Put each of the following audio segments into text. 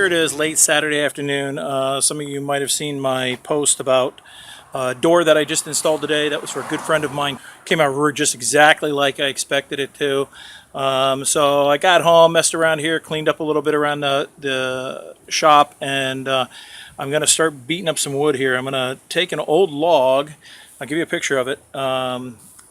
here it is, late Saturday afternoon. Some of you might have seen my post about a door that I just installed today. That was for a good friend of mine. Came out just exactly like I expected it to. So I got home, messed around here, cleaned up a little bit around the shop, and I'm going to start beating up some wood here. I'm going to take an old log. I'll give you a picture of it.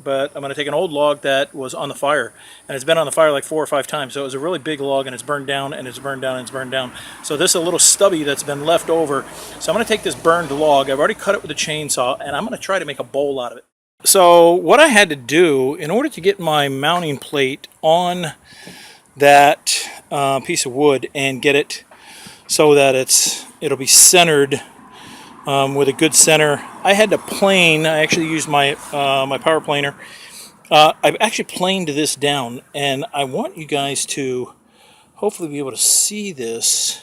But I'm going to take an old log that was on the fire, and it's been on the fire like 4 or 5 times. So it was a really big log, and it's burned down, and it's burned down, and it's burned down. So this is a little stubby that's been left over. So I'm going to take this burned log. I've already cut it with a chainsaw, and I'm going to try to make a bowl out of it. So what I had to do in order to get my mounting plate on that piece of wood and get it so that it'll be centered with a good center, I had to plane. I actually used my my power planer. I've actually planed this down, and I want you guys to hopefully be able to see this.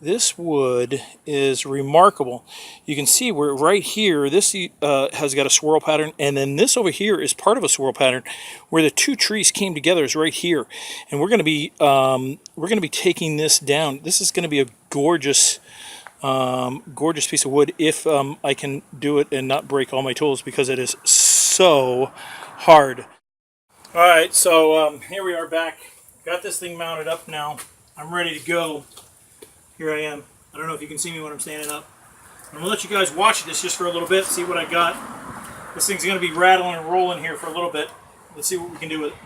This wood is remarkable. You can see where right here, this has got a swirl pattern, and then this over here is part of a swirl pattern. Where the two trees came together is right here, and we're going to be taking this down. This is going to be a gorgeous piece of wood if I can do it and not break all my tools, because it is so hard. Alright, so here we are back. Got this thing mounted up now. I'm ready to go. Here I am. I don't know if you can see me when I'm standing up. I'm going to let you guys watch this just for a little bit, see what I got. This thing's going to be rattling and rolling here for a little bit. Let's see what we can do with it.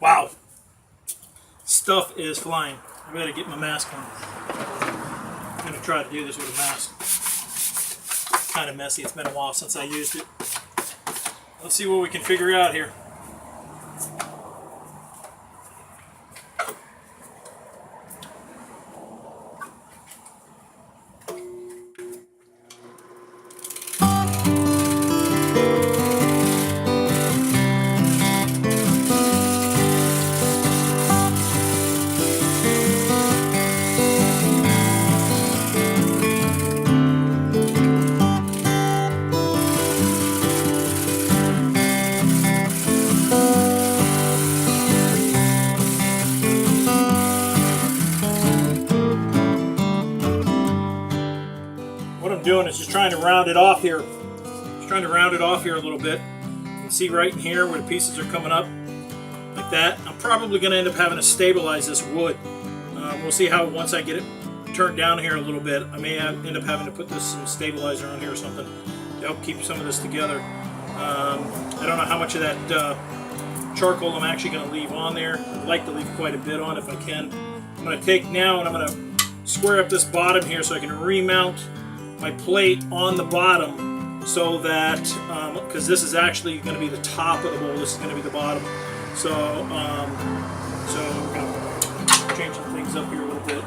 Wow, stuff is flying. I better get my mask on. I'm going to try to do this with a mask. It's kind of messy. It's been a while since I used it. Let's see what we can figure out here. Doing is just trying to round it off here. Just trying to round it off here a little bit. You can see right in here where the pieces are coming up like that. I'm probably going to end up having to stabilize this wood. We'll see how once I get it turned down here a little bit. I may end up having to put some stabilizer on here or something to help keep some of this together. I don't know how much of that charcoal I'm actually going to leave on there. I'd like to leave quite a bit on if I can. I'm going to take now and I'm going to square up this bottom here so I can remount my plate on the bottom, so that because this is actually going to be the top of the bowl, this is going to be the bottom. So we're going to change some things up here a little bit.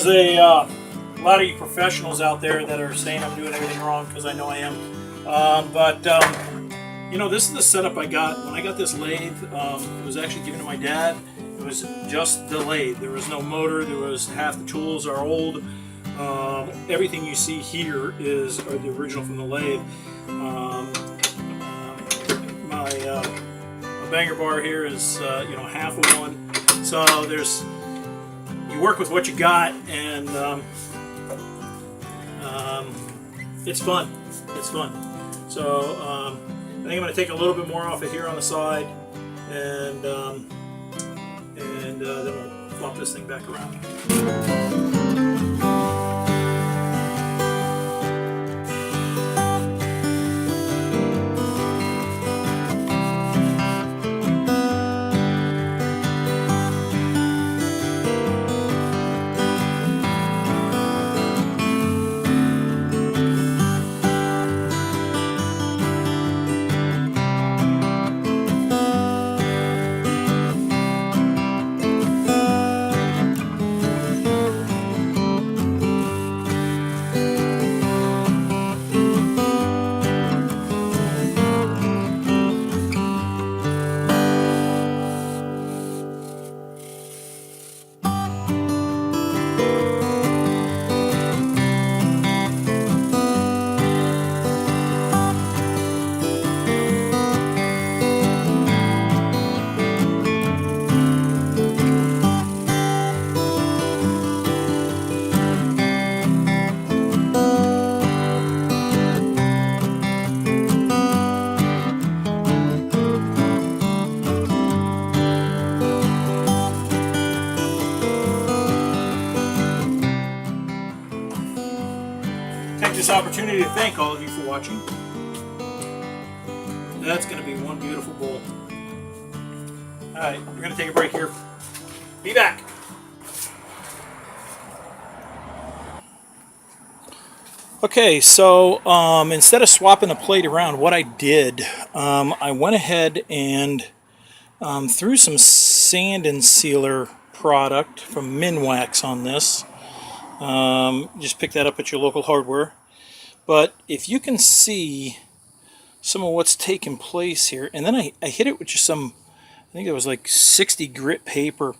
there's a lot of you professionals out there that are saying I'm doing everything wrong, because I know I am. You know, this is the setup I got. When I got this lathe, it was actually given to my dad. It was just the lathe. There was no motor. There was half the tools are old. Everything you see here are the original from the lathe. My banger bar here is you know, half of one. So you work with what you got, and it's fun. It's fun. So I think I'm going to take a little bit more off of here on the side, and then we'll flop this thing back around. Take this opportunity to thank all of you for watching. That's going to be one beautiful bowl. Alright, we're going to take a break here. Be back. Okay, so instead of swapping the plate around, what I did, I went ahead and threw some sand and sealer product from Minwax on this. Just pick that up at your local hardware. But if you can see some of what's taking place here, and then I hit it with just some, I think it was like 60 grit paper,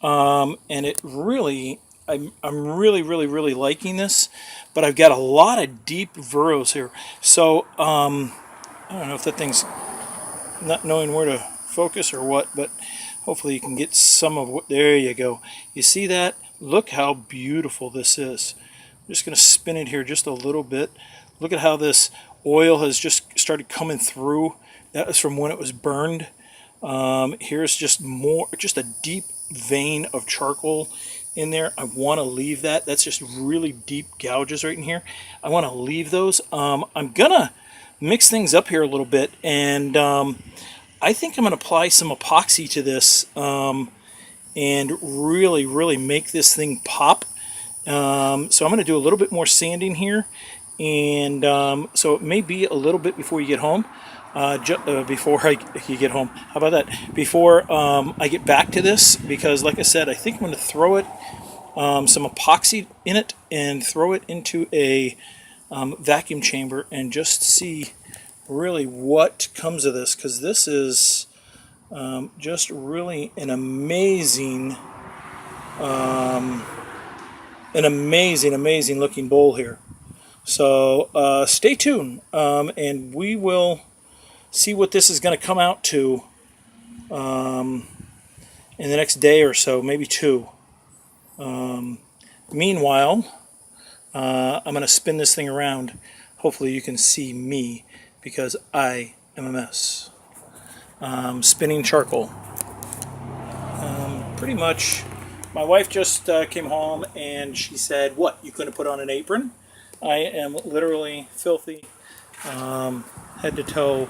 and it really, I'm really liking this. But I've got a lot of deep furrows here, so I don't know if that thing's not knowing where to focus or what, but hopefully you can get some of what. There you go. You see that? Look how beautiful this is. I'm just going to spin it here just a little bit. Look at how this oil has just started coming through. That was from when it was burned. Here's just a deep vein of charcoal in there. I want to leave that. That's just really deep gouges right in here. I want to leave those. I'm going to mix things up here a little bit, and I think I'm going to apply some epoxy to this and really make this thing pop. So I'm going to do a little bit more sanding here, and so it may be a little bit before you get home. Before you get home. How about that? Before I get back to this, because like I said, I think I'm going to throw it, some epoxy in it, and throw it into a vacuum chamber and just see really what comes of this, because this is just really an amazing looking bowl here. So stay tuned, and we will see what this is going to come out to in the next day or so, maybe two. Meanwhile, I'm going to spin this thing around. Hopefully you can see me, because I am a mess. Spinning charcoal. Pretty much, my wife just came home and she said, "What, you couldn't put on an apron?" I am literally filthy, head to toe.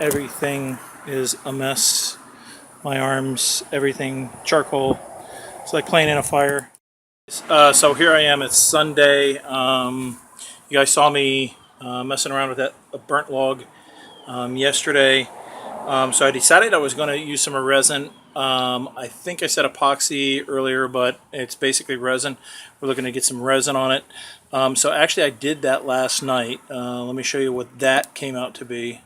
Everything is a mess. My arms, everything, charcoal. It's like playing in a fire. So here I am. It's Sunday. You guys saw me messing around with that burnt log yesterday. So I decided I was going to use some resin I think I said epoxy earlier, but it's basically resin. We're looking to get some resin on it. So actually I did that last night. Let me show you what that came out to be.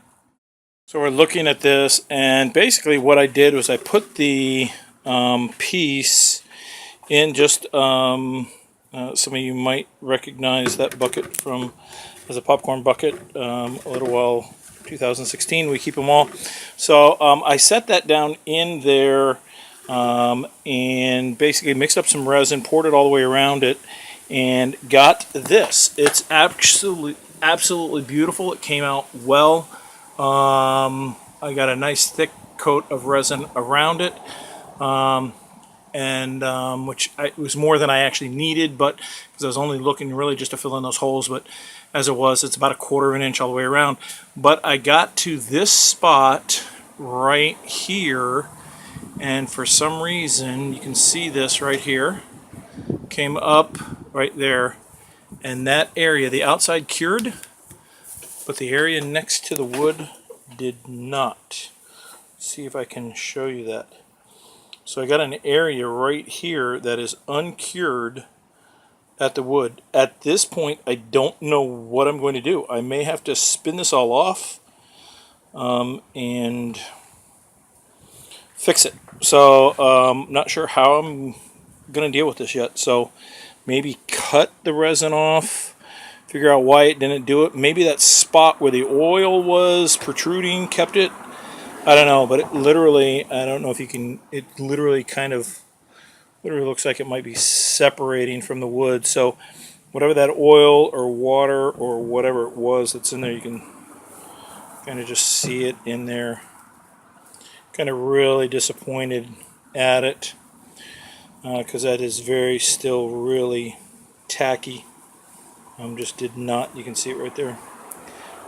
So we're looking at this, and basically what I did was I put the piece in just, some of you might recognize that bucket from as a popcorn bucket. A little while 2016, we keep them all. So I set that down in there and basically mixed up some resin, poured it all the way around it, and got this. It's absolutely beautiful. It came out well. I got a nice thick coat of resin around it, which was more than I actually needed, but because I was only looking really just to fill in those holes. But as it was, it's about a quarter of an inch all the way around. But I got to this spot right here, and for some reason, you can see this right here, came up right there, and that area, the outside cured, but the area next to the wood did not. Let's see if I can show you that. So I got an area right here that is uncured at the wood. At this point, I don't know what I'm going to do. I may have to spin this all off and fix it. So not sure how I'm going to deal with this yet. So maybe cut the resin off, figure out why it didn't do it. Maybe that spot where the oil was protruding kept it. I don't know, but it literally, I don't know if you can, it literally looks like it might be separating from the wood. So whatever that oil or water or whatever it was that's in there, you can kind of just see it in there. Kind of really disappointed at it because that is still really tacky. Just did not, you can see it right there,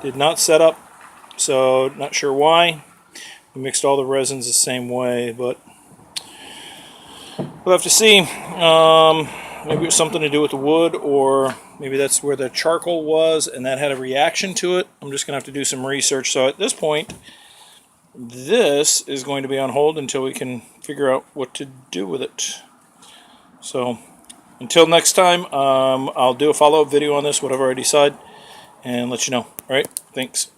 did not set up, so not sure why. We mixed all the resins the same way, but we'll have to see. Maybe it was something to do with the wood, or maybe that's where the charcoal was and that had a reaction to it. I'm just going to have to do some research. So at this point, this is going to be on hold until we can figure out what to do with it. So until next time, I'll do a follow-up video on this, whatever I decide, and let you know. All right, thanks.